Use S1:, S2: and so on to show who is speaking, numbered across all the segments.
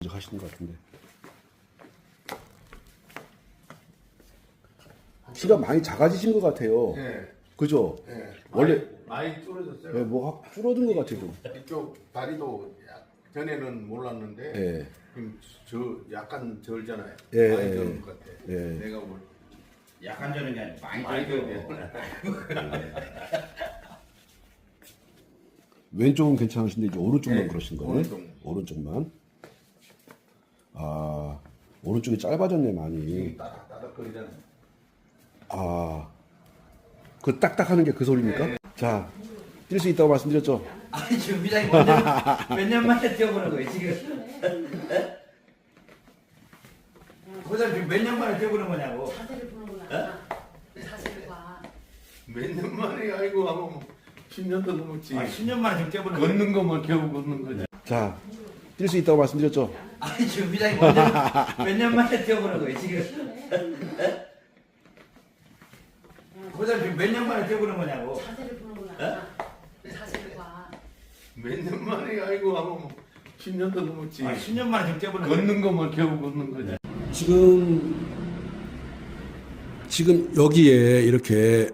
S1: 하시는 것 같은데 키가 많이 작아지신 것 같아요.
S2: 네.
S1: 그죠?
S2: 네.
S1: 원래
S2: 많이 줄어졌어요.
S1: 네, 뭐 확 줄어든 것 같아요. 좀.
S2: 이쪽 다리도 전에는 몰랐는데
S1: 예.
S2: 지금 저 약간 절잖아요.
S1: 예,
S2: 많이
S1: 예,
S2: 절은 것 같아.
S1: 예.
S2: 내가 뭐
S3: 약한 저는 그냥 많이
S2: 많이
S3: 절죠.
S1: 왼쪽은 괜찮으신데 이제 오른쪽만
S2: 네,
S1: 그러신 거네.
S2: 오른쪽.
S1: 오른쪽만. 아 오른쪽이 짧아졌네 많이.
S2: 따닥따닥거리잖아요.
S1: 아 그 딱딱하는 게 그 소리입니까?
S2: 네.
S1: 자 뛸 수 있다고 말씀드렸죠.
S3: 아니 지금 비장이 몇 년 만에 뛰어보는 거예요 지금. 보자 지금 몇 년 만에 뛰어보는 거냐고.
S4: 자세를 보는구나. 자세를 봐.
S2: 몇 년 만에 아이고 하면 10년도 넘었지.
S3: 아 10년 만에 지금 뛰어보는 거예요.
S2: 걷는 거만 겨우 걷는 거지.
S1: 자 뛸 수 있다고 말씀드렸죠.
S3: 아니 지금 비장이 몇 년 만에 뛰어보는 거예요 지금. 보자 지금 몇 년 만에 뛰어보는 거냐고.
S4: 자세를 보는구나. 자세를 봐.
S2: 몇 년 만에 아이고 하면 10년도 넘었지.
S3: 아 10년 만에 지금 뛰어보는 거예요.
S2: 걷는 거만 겨우 걷는 거지.
S1: 지금 여기에 이렇게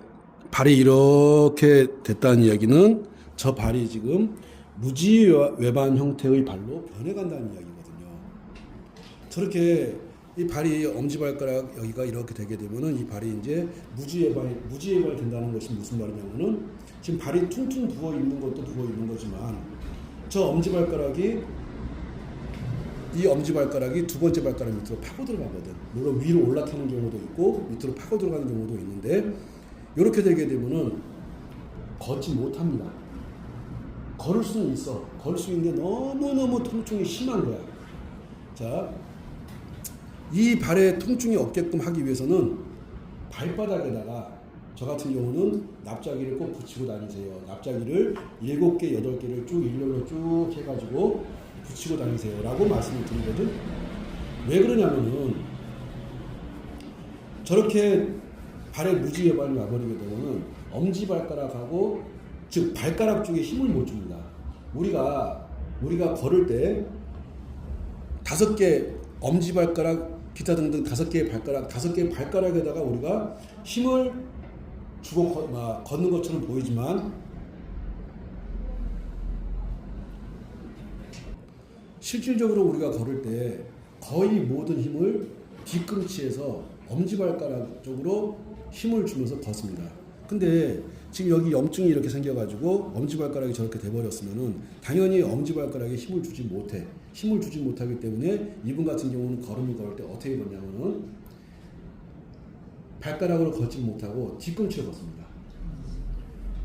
S1: 발이 이렇게 됐다는 이야기는 저 발이 지금 무지 외반 형태의 발로 변해간다는 이야기거든요. 저렇게 이 발이 엄지발가락 여기가 이렇게 되게 되면은 이 발이 이제 무지 외발 된다는 것이 무슨 말이냐면은 지금 발이 퉁퉁 부어 있는 것도 부어 있는 거지만 저 이 엄지발가락이 두 번째 발가락 밑으로 파고 들어가거든. 물론 위로 올라타는 경우도 있고 밑으로 파고 들어가는 경우도 있는데 이렇게 되게 되면은 걷지 못합니다. 걸을 수는 있어. 걸 수 있는데 너무너무 통증이 심한 거야. 자, 이 발에 통증이 없게끔 하기 위해서는 발바닥에다가 저 같은 경우는 납작이를 꼭 붙이고 다니세요. 납작이를 7개, 8개를 쭉 일렬로 쭉 해가지고 붙이고 다니세요 라고 말씀을 드리거든. 왜 그러냐면은 저렇게 발에 무지외반이 와버리게 되면은 엄지발가락하고 즉 발가락 쪽에 힘을 못 줍니다. 우리가 걸을 때 5개 엄지발가락 기타 등등 5개의 발가락에다가 우리가 힘을 주고 걷는 것처럼 보이지만 실질적으로 우리가 걸을 때 거의 모든 힘을 뒤꿈치에서 엄지발가락 쪽으로 힘을 주면서 걷습니다. 근데 지금 여기 염증이 이렇게 생겨가지고 엄지발가락이 저렇게 돼버렸으면은 당연히 엄지발가락에 힘을 주지 못해. 힘을 주지 못하기 때문에 이분 같은 경우는 걸음을 걸을 때 어떻게 걷냐면은 발가락으로 걷지 못하고 뒤꿈치로 걷습니다.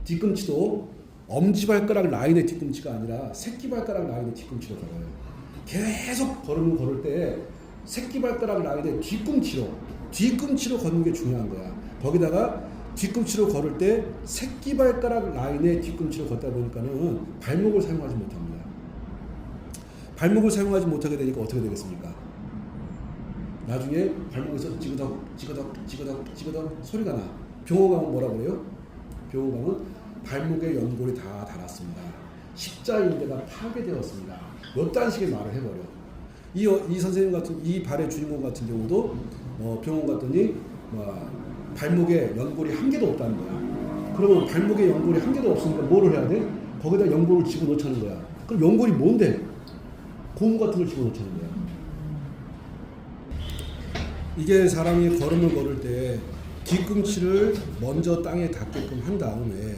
S1: 뒤꿈치도 엄지발가락 라인의 뒤꿈치가 아니라 새끼발가락 라인의 뒤꿈치로 걸어요. 계속 걸음을 걸을 때 새끼발가락 라인의 뒤꿈치로 걷는 게 중요한 거야. 거기다가 뒤꿈치로 걸을 때 새끼발가락 라인의 뒤꿈치로 걷다 보니까는 발목을 사용하지 못합니다. 발목을 사용하지 못하게 되니까 어떻게 되겠습니까? 나중에 발목에서 찌그덕 소리가 나. 병원 가면 뭐라 그래요? 병원 가면 발목에 연골이 다 닳았습니다. 십자인대가 파괴되었습니다. 몇 단식의 말을 해버려. 이 선생님 같은 이 발의 주인공 같은 경우도 병원 갔더니 발목에 연골이 한 개도 없다는 거야. 그러면 발목에 연골이 한 개도 없으니까 뭐를 해야 돼? 거기다 연골을 집어넣자는 거야. 그럼 연골이 뭔데? 고무 같은 걸 집어넣자는 거야. 이게 사람이 걸음을 걸을 때 뒤꿈치를 먼저 땅에 닿게끔 한 다음에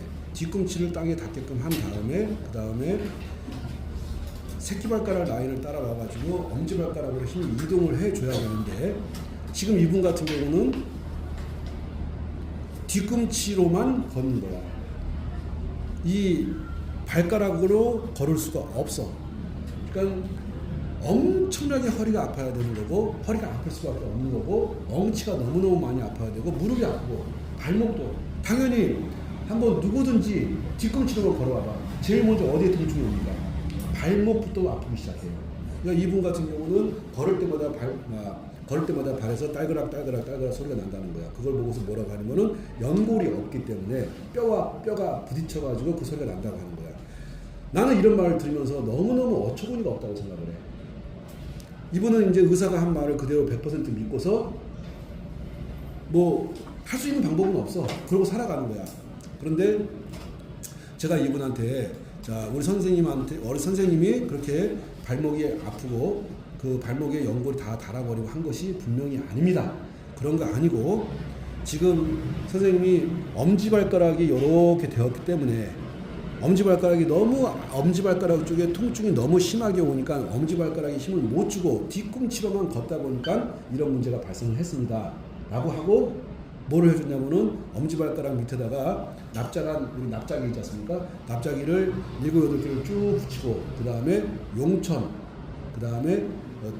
S1: 그 다음에 새끼발가락 라인을 따라와가지고 엄지발가락으로 힘 이동을 해줘야 되는데 지금 이분 같은 경우는 뒤꿈치로만 걷는 거야. 이 발가락으로 걸을 수가 없어. 그러니까 엄청나게 허리가 아파야 되는 거고 허리가 아플 수밖에 없는 거고 엉치가 너무너무 많이 아파야 되고 무릎이 아프고 발목도 당연히 한번 누구든지 뒤꿈치로 걸어봐봐. 제일 먼저 어디에 통증이 옵니까? 발목부터 아프기 시작해요. 그러니까 이분 같은 경우는 걸을 때마다 발에서 딸그락 소리가 난다는 거야. 그걸 보고서 뭐라고 하냐면은 연골이 없기 때문에 뼈가 부딪혀가지고 그 소리가 난다고 하는 거야. 나는 이런 말을 들으면서 너무너무 어처구니가 없다고 생각을 해. 이분은 이제 의사가 한 말을 그대로 100% 믿고서 뭐 할 수 있는 방법은 없어. 그러고 살아가는 거야. 그런데 제가 이분한테 자 우리 선생님한테 우리 선생님이 그렇게 발목이 아프고 그 발목에 연골 다 달아버리고 한 것이 분명히 아닙니다. 그런 거 아니고 지금 선생님이 엄지발가락이 이렇게 되었기 때문에 엄지발가락 쪽에 통증이 너무 심하게 오니까 엄지발가락에 힘을 못 주고 뒤꿈치로만 걷다 보니까 이런 문제가 발생을 했습니다. 라고 하고 뭐를 해줬냐면은 엄지발가락 밑에다가 납작한 우리 납작이 있지 않습니까? 납작이를 7, 8개를 쭉 붙이고 그 다음에 용천, 그 다음에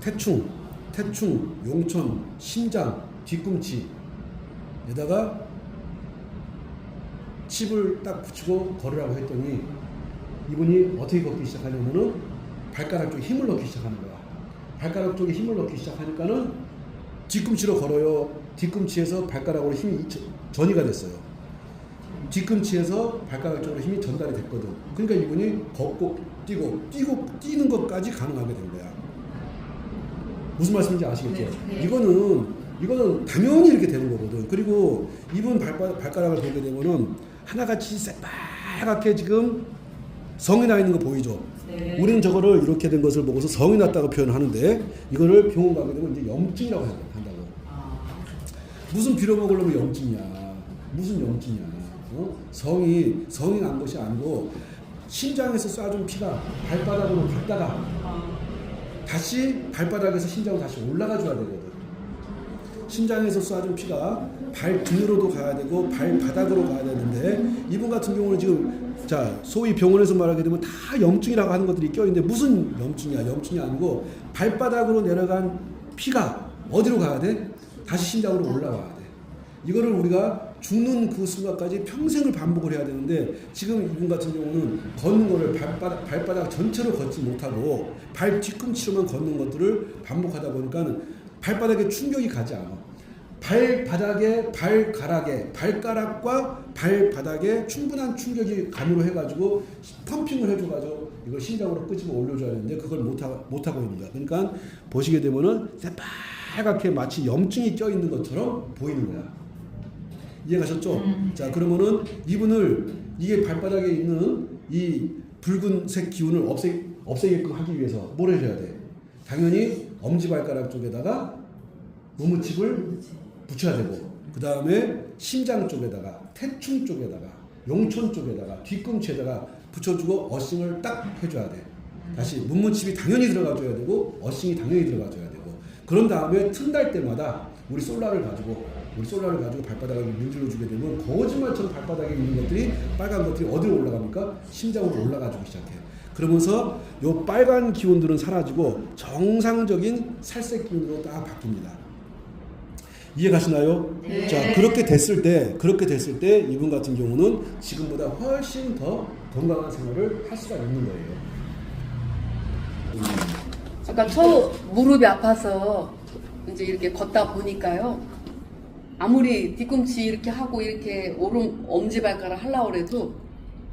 S1: 태충, 용천, 심장, 뒤꿈치에다가 칩을 딱 붙이고 걸으라고 했더니 이분이 어떻게 걷기 시작하냐면은 발가락 쪽에 힘을 넣기 시작하는 거야. 발가락 쪽에 힘을 넣기 시작하니까는 뒤꿈치로 걸어요. 뒤꿈치에서 발가락으로 힘이 전이가 됐어요. 뒤꿈치에서 발가락 쪽으로 힘이 전달이 됐거든. 그러니까 이분이 걷고 뛰는 것까지 가능하게 된 거야. 무슨 말씀인지 아시겠죠?
S4: 네.
S1: 이거는 당연히 이렇게 되는 거거든. 그리고 이분 발가락을 보게 되면은 하나같이 새빨갛게 지금 성이 나 있는 거 보이죠?
S4: 네.
S1: 우리는 저거를 이렇게 된 것을 보고서 성이 났다고 표현하는데 이거를 병원 가게 되면 이제 염증이라고 한다고. 무슨 빌어먹으려면 염증이야. 무슨 염증이야. 성이 난 것이 아니고 심장에서 쏴준 피가 발바닥으로 갔다가 다시 발바닥에서 심장으로 다시 올라가 줘야 되거든. 심장에서 쏴준 피가 발 등으로도 가야 되고 발바닥으로 가야 되는데 이분 같은 경우는 지금 자 소위 병원에서 말하게 되면 다 염증이라고 하는 것들이 껴있는데 무슨 염증이야. 염증이 아니고 발바닥으로 내려간 피가 어디로 가야 돼? 다시 심장으로 올라와야 돼. 이거를 우리가 죽는 그 순간까지 평생을 반복을 해야 되는데 지금 이분 같은 경우는 걷는 거를 발바닥 전체로 걷지 못하고 발 뒤꿈치로만 걷는 것들을 반복하다 보니까 발바닥에 충격이 가지 않아. 발가락과 발바닥에 충분한 충격이 감으로 해가지고 펌핑을 해줘가지고 이걸 심장으로 끄집어 올려줘야 되는데 그걸 못하고 있는 거야. 그러니까 보시게 되면은 새빨갛게 마치 염증이 껴있는 것처럼 보이는 거야. 이해가셨죠? 자 그러면은 이분을 이게 발바닥에 있는 이 붉은색 기운을 없애게끔 하기 위해서 뭘 해줘야 돼? 당연히 엄지발가락 쪽에다가 무무칩을 붙여야 되고 그 다음에 심장 쪽에다가 태충 쪽에다가 용천 쪽에다가 뒤꿈치에다가 붙여주고 어싱을 딱 해줘야 돼. 다시 문무칩이 당연히 들어가줘야 되고 어싱이 당연히 들어가줘야 되고 그런 다음에 틈날 때마다 우리 솔라를 가지고 발바닥을 문질러 주게 되면 거짓말처럼 발바닥에 있는 것들이 빨간 것들이 어디로 올라갑니까? 심장으로 올라가주기 시작해. 그러면서 요 빨간 기운들은 사라지고 정상적인 살색 기운으로 딱 바뀝니다. 이해가시나요?
S4: 네.
S1: 자 그렇게 됐을 때 이분 같은 경우는 지금보다 훨씬 더 건강한 생활을 할 수가 있는 거예요.
S5: 아까 저 무릎이 아파서 이제 이렇게 걷다 보니까요. 아무리 뒤꿈치 이렇게 하고 이렇게 오른 엄지발가락 하려고 해도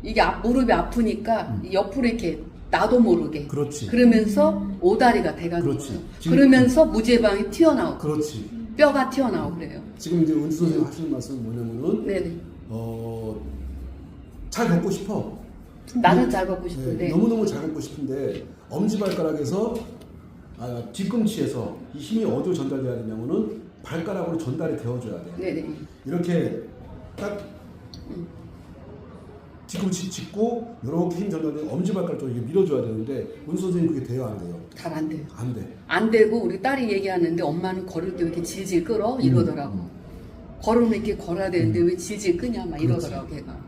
S5: 이게 무릎이 아프니까 옆으로 이렇게 나도 모르게.
S1: 그렇지.
S5: 그러면서 오다리가 돼가지고.
S1: 그렇지.
S5: 그러면서 무제방이 튀어나오고.
S1: 그렇지.
S5: 뼈가 튀어나오고 그래요.
S1: 지금 이제 은주 선생님 하시는 말씀은 뭐냐면은
S5: 네네.
S1: 잘 걷고 싶어.
S5: 나는 잘 걷고 싶은데.
S1: 너무너무 잘 걷고 싶은데 엄지발가락에서 뒤꿈치에서 이 힘이 어디로 전달돼야 되냐면은 발가락으로 전달이 되어줘야 돼.
S5: 네네.
S1: 이렇게 딱 뒤꿈치 짚고 이렇게 힘 전달돼 엄지발가락 쪽에 밀어줘야 되는데 은수 선생님 그게 돼요 안 돼요?
S5: 잘 안 돼요.
S1: 안 돼.
S5: 안 되고 우리 딸이 얘기하는데 엄마는 걸을 때 왜 이렇게 질질 끌어? 이러더라고. 걸으면 이렇게 걸어야 되는데 왜 질질 끄냐 막 이러더라고 걔가.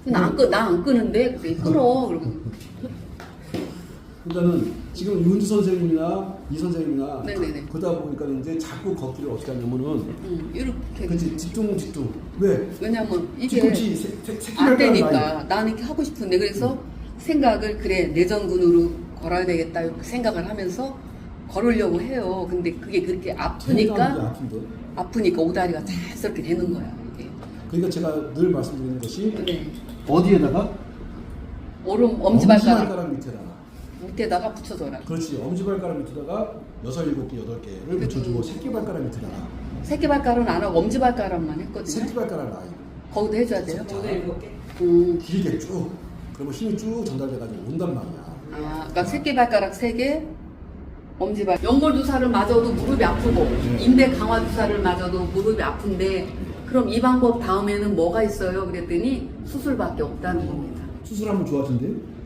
S5: 나 안 끄는데 그래 끌어. 그러고.
S1: 그러니까는 지금 윤주 선생님이나 이 선생님이나
S5: 네네네.
S1: 그러다 보니까 이제 자꾸 걷기를 어떻게 하냐면은
S5: 이렇게.
S1: 그렇지 집중 왜?
S5: 왜냐면 이게
S1: 뒤꿈치
S5: 안
S1: 새끼발가락
S5: 되니까
S1: 라인.
S5: 나는 이렇게 하고 싶은데 그래서 생각을 그래 내전근으로 걸어야 되겠다 이렇게 생각을 하면서 걸으려고 해요. 근데 그게 그렇게 아프니까
S1: 아픈데.
S5: 오다리가 자연스럽게 되는 거야 이게.
S1: 그러니까 제가 늘 말씀드리는 것이
S5: 네.
S1: 어디에다가
S5: 엄지발가락.
S1: 밑에다가
S5: 밑에다가 붙여줘라.
S1: 그렇지. 엄지발가락 밑에다가 6, 7개, 8개를 붙여주고 새끼발가락 밑에다가
S5: 새끼발가락은 안 하고 엄지발가락만 했거든요.
S1: 새끼발가락 라인
S5: 거기도 해줘야 돼요?
S1: 길게 쭉 그러면 힘이 쭉 전달돼가지고 온단 말이야.
S5: 아, 그러니까 새끼발가락 3개, 엄지발. 연골주사를 맞아도 무릎이 아프고 인대 강화 주사를 맞아도 무릎이 아픈데 그럼 이 방법 다음에는 뭐가 있어요? 그랬더니 수술밖에 없다는 겁니다.
S1: 수술하면 좋아진대?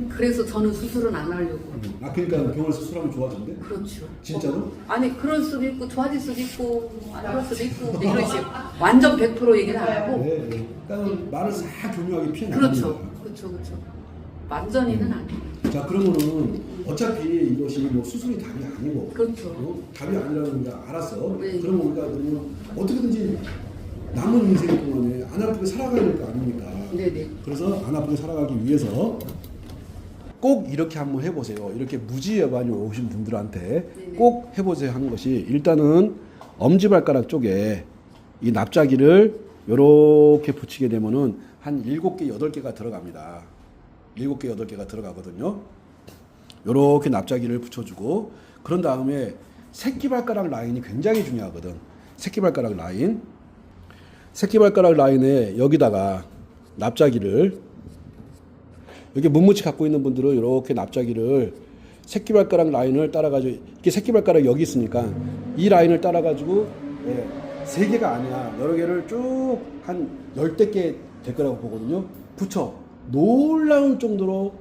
S5: 그래서 저는 수술은 안 하려고.
S1: 아 그러니까 병원 수술하면 좋아진대?
S5: 그렇죠.
S1: 진짜로?
S5: 아니 그럴 수도 있고 좋아질 수도 있고 안 그럴 수도 있고 이런 식 완전 100% 얘기는 안 하고.
S1: 네, 네. 그러니까 말을 싹 교묘하게 피해
S5: 그렇죠.
S1: 나가는 거야.
S5: 그렇죠. 완전히는 아니에요.
S1: 자 그러면은 어차피 이것이 뭐 수술이 답이 아니고
S5: 그렇죠.
S1: 답이 아니라는 걸 알았어.
S5: 네.
S1: 그러면 우리가 그러면 어떻게든지 남은 인생 동안에 안 아프게 살아가야 될 거 아닙니까?
S5: 네네.
S1: 그래서 안 아프게 살아가기 위해서 꼭 이렇게 한번 해보세요. 이렇게 무지외반이 오신 분들한테
S5: 네네.
S1: 꼭 해보세요 하는 것이 일단은 엄지발가락 쪽에 이 납작이를 이렇게 붙이게 되면은 한 7개, 8개가 들어갑니다. 7개, 8개가 들어가거든요. 이렇게 납작이를 붙여주고 그런 다음에 새끼발가락 라인이 굉장히 중요하거든. 새끼발가락 라인. 새끼발가락 라인에 여기다가 납작이를 여기 문무치 갖고 있는 분들은 이렇게 납작이를 새끼발가락 라인을 따라가지고 이렇게 새끼발가락 여기 있으니까 이 라인을 따라가지고 3개가 아니야 여러 개를 쭉 한 10대 개 될 거라고 보거든요. 붙여 놀라울 정도로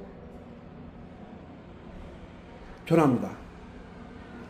S1: 변합니다.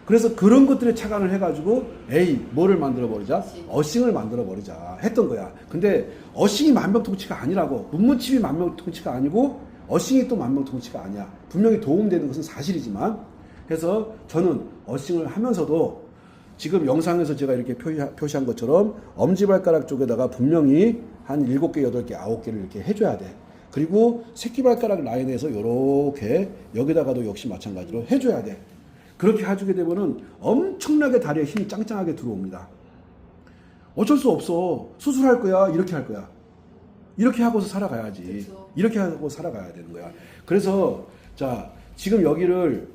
S1: 그래서 그런 것들에 착안을 해가지고 에이 뭐를 만들어 버리자 어싱을 만들어 버리자 했던 거야. 근데 어싱이 만병통치가 아니라고 문무칩이 만병통치가 아니고 어싱이 또 만병통치가 아니야. 분명히 도움되는 것은 사실이지만 그래서 저는 어싱을 하면서도 지금 영상에서 제가 이렇게 표시한 것처럼 엄지발가락 쪽에다가 분명히 한 7개, 8개, 9개를 이렇게 해줘야 돼. 그리고 새끼발가락 라인에서 이렇게 여기다가도 역시 마찬가지로 해줘야 돼. 그렇게 해주게 되면은 엄청나게 다리에 힘이 짱짱하게 들어옵니다. 어쩔 수 없어. 수술할 거야. 이렇게 할 거야. 이렇게 하고서 살아가야지.
S5: 그렇죠.
S1: 이렇게 하고 살아가야 되는 거야. 그래서 자 지금 여기를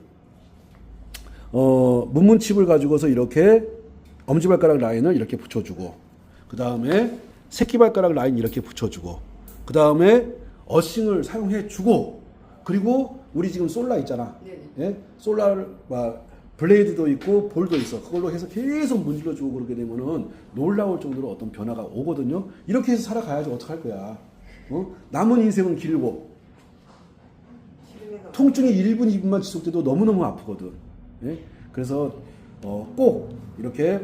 S1: 문문칩을 가지고서 이렇게 엄지발가락 라인을 이렇게 붙여주고 그 다음에 새끼발가락 라인 이렇게 붙여주고 그 다음에 어싱을 사용해주고 그리고 우리 지금 솔라 있잖아. 예? 솔라를 블레이드도 있고 볼도 있어. 그걸로 해서 계속 문질러주고 그러게 되면은 놀라울 정도로 어떤 변화가 오거든요. 이렇게 해서 살아가야지 어떡할 거야. 남은 인생은 길고 통증이 1분, 2분만 지속돼도 너무너무 아프거든. 예? 그래서 꼭 이렇게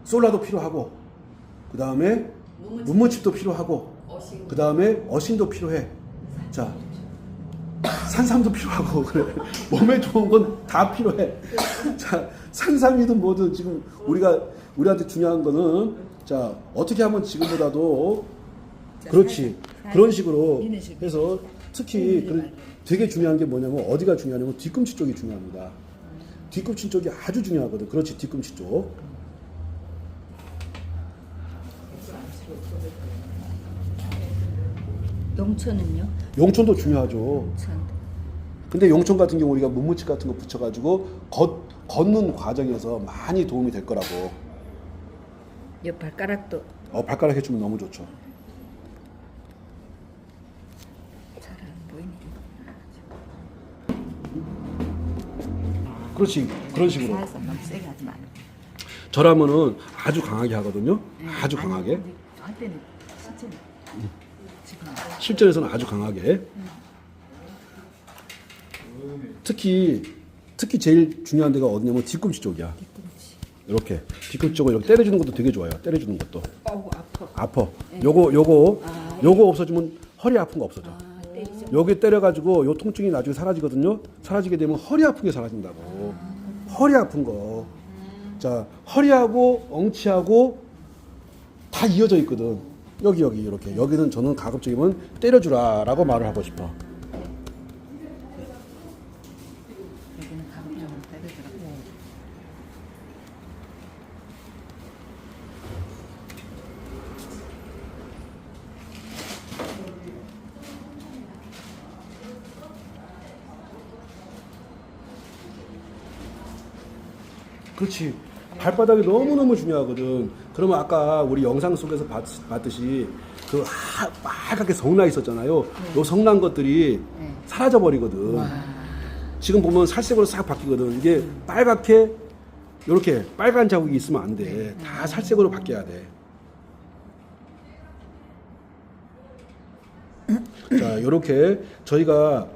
S1: 솔라도 필요하고 그 다음에 문무칩도 필요하고 그 다음에 어신도 필요해. 자 산삼도 필요하고 그래. 몸에 좋은 건 다 필요해. 자 산삼이든 뭐든 지금 우리한테 중요한 거는 자 어떻게 하면 지금보다도 그렇지 그런 식으로 해서 특히 되게 중요한 게 뭐냐면 어디가 중요하냐면 뒤꿈치 쪽이 중요합니다. 뒤꿈치 쪽이 아주 중요하거든. 그렇지 뒤꿈치 쪽.
S6: 용천은요?
S1: 용천도 중요하죠.
S6: 용천.
S1: 근데 용천 같은 경우 우리가 문무칩 같은 거 붙여가지고 걷는 과정에서 많이 도움이 될 거라고.
S6: 옆 발가락도
S1: 발가락 해주면 너무 좋죠.
S6: 잘 안 보이네.
S1: 그렇지 그런 식으로.
S6: 살살 너무 세게 하지 말고.
S1: 저라면은 아주 강하게 하거든요. 아주
S6: 아니,
S1: 강하게.
S6: 근데 저한테는 진짜 지금
S1: 실전에서는 아주 강하게. 특히 제일 중요한 데가 어디냐면 뒤꿈치 쪽이야.
S6: 뒤꿈치.
S1: 이렇게 뒤꿈치 쪽을 이렇게 때려주는 것도 되게 좋아요. 때려주는 것도.
S6: 어우 아파.
S1: 아파. 요거 없어지면 허리 아픈 거 없어져.
S6: 때리죠.
S1: 여기 때려가지고 요 통증이 나중에 사라지거든요. 사라지게 되면 허리 아픈 게 사라진다고. 허리 아픈 거. 자, 허리하고 엉치하고 다 이어져 있거든. 여기 이렇게. 여기는 저는 가급적이면 때려주라라고 말을 하고 싶어.
S6: 여기는 가급적으로 때려주라고.
S1: 그렇지. 발바닥이 너무너무 중요하거든. 그러면 아까 우리 영상 속에서 봤듯이 그 빨갛게 성나 있었잖아요. 요 성난 것들이 사라져 버리거든. 지금 보면 살색으로 싹 바뀌거든. 이게 빨갛게 이렇게 빨간 자국이 있으면 안 돼. 다 살색으로 바뀌어야 돼. 자, 이렇게 저희가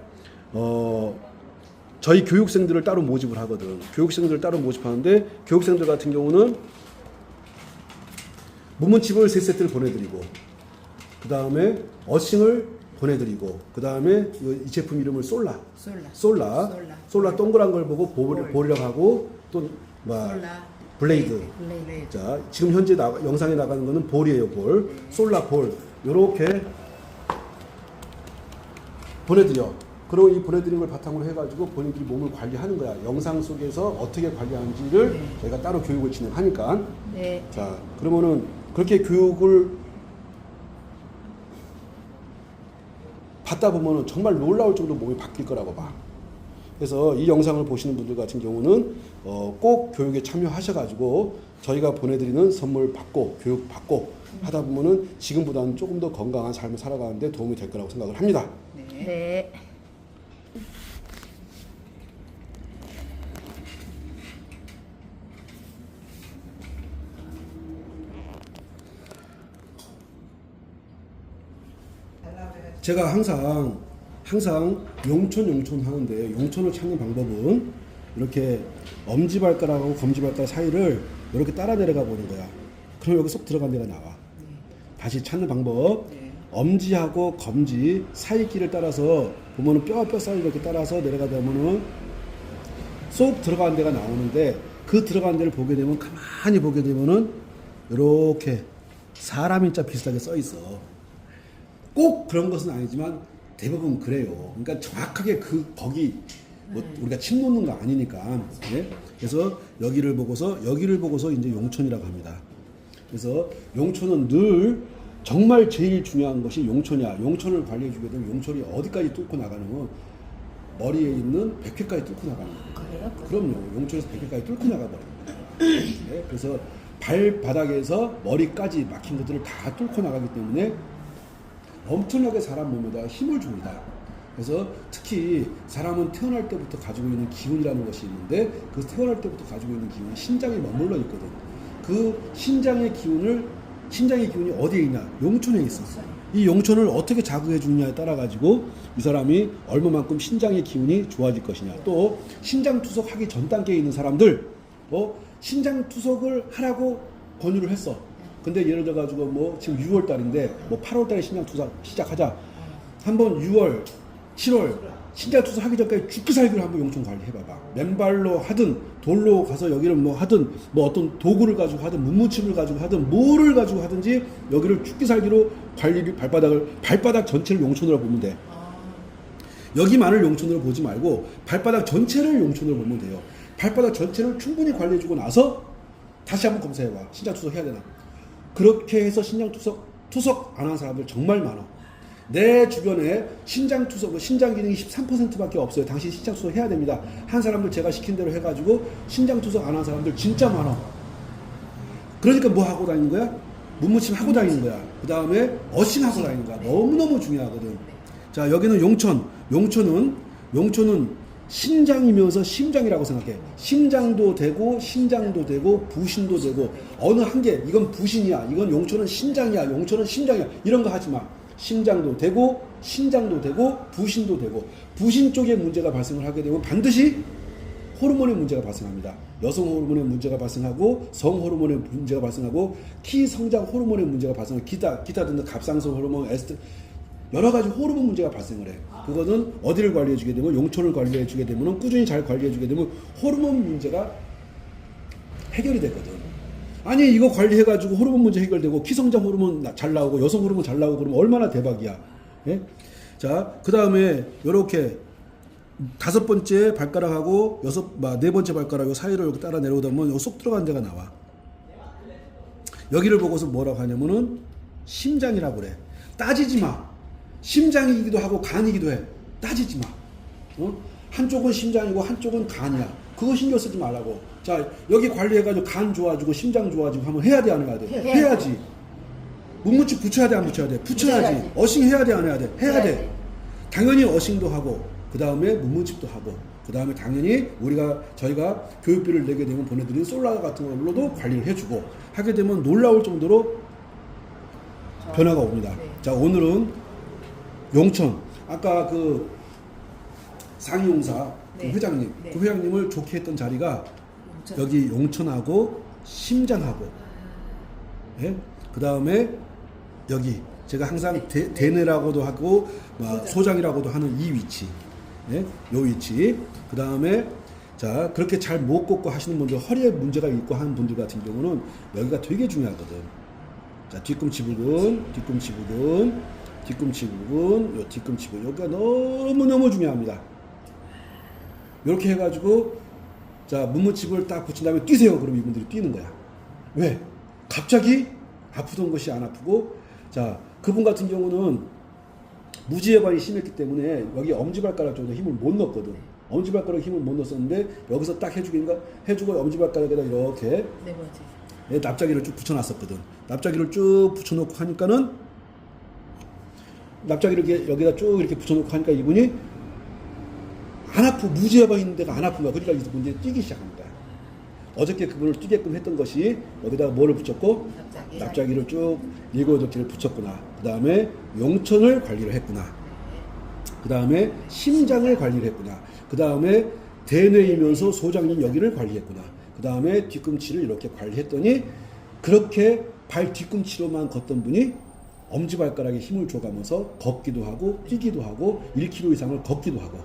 S1: 저희 교육생들을 따로 모집을 하거든. 교육생들을 따로 모집하는데 교육생들 같은 경우는 문문칩을 3세트를 보내드리고 그 다음에 어싱을 보내드리고 그 다음에 이 제품 이름을 솔라 동그란 걸 보고 볼이라고 하고 또 블레이드. 자, 지금 현재 영상에 나가는 거는 볼이에요. 볼. 솔라 볼. 요렇게 보내드려. 그리고 이 보내드린 걸 바탕으로 해가지고 본인들이 몸을 관리하는 거야. 영상 속에서 어떻게 관리하는지를 저희가 따로 교육을 진행하니까.
S6: 네.
S1: 자, 그러면은 그렇게 교육을 받다 보면은 정말 놀라울 정도로 몸이 바뀔 거라고 봐. 그래서 이 영상을 보시는 분들 같은 경우는 꼭 교육에 참여하셔가지고 저희가 보내드리는 선물 받고 교육 받고 하다 보면은 지금보다는 조금 더 건강한 삶을 살아가는데 도움이 될 거라고 생각을 합니다.
S6: 네.
S1: 제가 항상 용촌 하는데 용촌을 찾는 방법은 이렇게 엄지발가락하고 검지발가락 사이를 이렇게 따라 내려가 보는 거야. 그럼 여기 쏙 들어간 데가 나와. 다시 찾는 방법. 엄지하고 검지 사이끼를 따라서 보면은 뼈 사이 이렇게 따라서 내려가다 보면은 쏙 들어간 데가 나오는데 그 들어간 데를 보게 되면 가만히 보게 되면은 이렇게 사람 인자 비슷하게 써 있어. 꼭 그런 것은 아니지만 대부분 그래요. 그러니까 정확하게 거기 뭐 우리가 침 놓는 거 아니니까. 예? 그래서 여기를 보고서 이제 용촌이라고 합니다. 그래서 용촌은 늘 정말 제일 중요한 것이 용촌이야. 용촌을 관리해 주게 되면 용촌이 어디까지 뚫고 나가는 머리에 있는 백회까지 뚫고 나가는 거예요. 그럼요. 용촌에서 백회까지 뚫고 나가버려요. 네? 그래서 발바닥에서 머리까지 막힌 것들을 다 뚫고 나가기 때문에 엄청나게 사람 몸에다 힘을 줍니다. 그래서 특히 사람은 태어날 때부터 가지고 있는 기운이라는 것이 있는데 그 태어날 때부터 가지고 있는 기운이 신장에 머물러 있거든. 그 신장의 기운이 어디에 있냐? 용촌에 있어. 이 용촌을 어떻게 자극해 주느냐에 따라 가지고 이 사람이 얼마만큼 신장의 기운이 좋아질 것이냐. 또 신장 투석하기 전 단계에 있는 사람들 신장 투석을 하라고 권유를 했어. 근데 예를 들어 가지고 뭐 지금 6월 달인데 뭐 8월 달에 신장 투석 시작하자. 한번 6월, 7월 신장 투석 하기 전까지 죽기 살기로 한번 용촌 관리해 봐봐. 맨발로 하든 돌로 가서 여기를 뭐 하든 뭐 어떤 도구를 가지고 하든 문무침을 가지고 하든 뭐를 가지고 하든지 여기를 죽기 살기로 관리를 발바닥 전체를 용촌으로 보면 돼. 여기만을 용촌으로 보지 말고 발바닥 전체를 용촌으로 보면 돼요. 발바닥 전체를 충분히 관리해주고 나서 다시 한번 검사해봐. 신장 투석 해야 되나? 그렇게 해서 신장 투석 안 한 사람들 정말 많아. 내 주변에 신장 기능이 13%밖에 없어요. 당신 신장 투석 해야 됩니다. 한 사람들 제가 시킨 대로 해가지고 신장 투석 안 한 사람들 진짜 많아. 그러니까 뭐 하고 다니는 거야? 문무침 하고 다니는 거야. 그 다음에 어싱 하고 다니는 거야. 너무너무 중요하거든. 자, 여기는 용촌은 신장이면서 심장이라고 생각해. 심장도 되고 신장도 되고 부신도 되고 어느 한계 이건 부신이야. 이건 용촌은 신장이야. 용촌은 심장이야. 이런 거 하지 마. 심장도 되고 신장도 되고 부신도 되고 부신 쪽에 문제가 발생을 하게 되면 반드시 호르몬의 문제가 발생합니다. 여성 호르몬의 문제가 발생하고 성 호르몬의 문제가 발생하고 키 성장 호르몬의 문제가 발생하고 기타 등등 갑상선 호르몬, 에스트 여러 가지 호르몬 문제가 발생을 해. 그거는 어디를 관리해 주게 되면 용촌을 관리해 주게 되면 꾸준히 잘 관리해 주게 되면 호르몬 문제가 해결이 되거든. 아니 이거 관리해 가지고 호르몬 문제 해결되고 키 성장 호르몬 잘 나오고 여성 호르몬 잘 나오고 그러면 얼마나 대박이야. 예? 자, 그다음에 요렇게 5번째 발가락하고 4번째 발가락 요 사이를 이렇게 따라 내려오다 보면 요 쏙 들어간 데가 나와. 여기를 보고서 뭐라고 하냐면은 심장이라고 그래. 따지지 마. 심장이기도 하고 간이기도 해. 따지지 마. 한쪽은 심장이고 한쪽은 간이야. 그거 신경 쓰지 말라고. 자, 여기 관리해가지고 간 좋아지고 심장 좋아지고 하면 해야 돼, 안 해야 돼? 해야지. 문무칩 붙여야 돼, 안 붙여야 돼? 붙여야지. 어싱 해야 돼, 안 해야 돼? 해야 돼. 당연히 어싱도 하고, 그 다음에 문무칩도 하고, 그 다음에 당연히 저희가 교육비를 내게 되면 보내드린 솔라 같은 걸로도 관리를 해주고, 하게 되면 놀라울 정도로 변화가 옵니다.
S6: 네.
S1: 자, 오늘은 용천, 아까 그 상이용사 그
S6: 네.
S1: 회장님,
S6: 네.
S1: 그 회장님을 좋게 했던 자리가
S6: 용천.
S1: 여기 용천하고 심장하고, 예? 그 다음에 여기 제가 항상 대뇌라고도 하고 소장이라고도 하는 이 위치, 예? 요 위치. 그 다음에 자, 그렇게 잘 못 걷고 하시는 분들, 허리에 문제가 있고 하는 분들 같은 경우는 여기가 되게 중요하거든. 자, 뒤꿈치 부분, 뒤꿈치 부분, 뒤꿈치 부분, 요 뒤꿈치 부분, 여기가 너무너무 중요합니다. 이렇게 해가지고, 자, 문무칩을 딱 붙인 다음에 뛰세요. 그럼 이분들이 뛰는 거야. 왜? 갑자기 아프던 것이 안 아프고, 자, 그분 같은 경우는 무지해반이 심했기 때문에 여기 엄지발가락 정도 힘을 못 넣었거든. 엄지발가락 힘을 못 넣었었는데, 여기서 딱 해주고 엄지발가락에다 이렇게
S6: 네 번째.
S1: 예, 납작이를 쭉 붙여놨었거든. 납작이를 쭉 붙여놓고 하니까는, 납작이를 이렇게 여기다 쭉 이렇게 붙여놓고 하니까 이분이 안 아프고 무지해봐 있는 데가 안 아픈 거야. 그러니까 이분들이 뛰기 시작합니다. 어저께 그분을 뛰게끔 했던 것이 여기다가 뭐를 붙였고, 납작이를 쭉 7, 8개를 붙였구나. 그 다음에 용천을 관리를 했구나. 그 다음에 심장을 관리를 했구나. 그 다음에 대뇌이면서 소장님 여기를 관리했구나. 그 다음에 뒤꿈치를 이렇게 관리했더니, 그렇게 발 뒤꿈치로만 걷던 분이 엄지발가락에 힘을 줘가면서 걷기도 하고 뛰기도 하고 1km 이상을 걷기도 하고.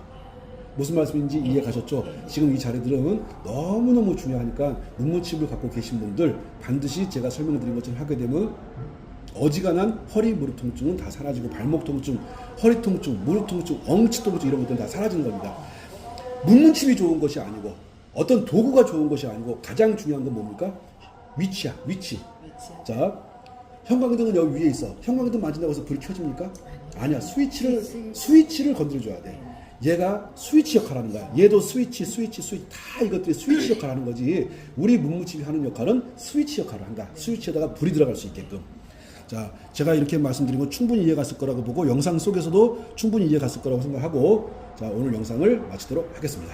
S1: 무슨 말씀인지 이해 가셨죠? 지금 이 자리들은 너무너무 중요하니까 문무칩을 갖고 계신 분들 반드시 제가 설명드린 것처럼 하게 되면 어지간한 허리 무릎 통증은 다 사라지고, 발목 통증, 허리 통증, 무릎 통증, 엉치 통증 이런 것들은 다 사라지는 겁니다. 문무칩이 좋은 것이 아니고, 어떤 도구가 좋은 것이 아니고, 가장 중요한 건 뭡니까? 위치야, 위치. 자, 형광등은 여기 위에 있어. 형광등 만진다고 해서 불이 켜집니까? 아니야. 스위치를 건드려줘야 돼. 얘가 스위치 역할을 하는 거야. 얘도 스위치, 다 이것들이 스위치 역할을 하는 거지. 우리 문무칩이 하는 역할은 스위치 역할을 한다. 스위치에다가 불이 들어갈 수 있게끔. 자, 제가 이렇게 말씀드린 건 충분히 이해갔을 거라고 보고, 영상 속에서도 충분히 이해갔을 거라고 생각하고, 자, 오늘 영상을 마치도록 하겠습니다.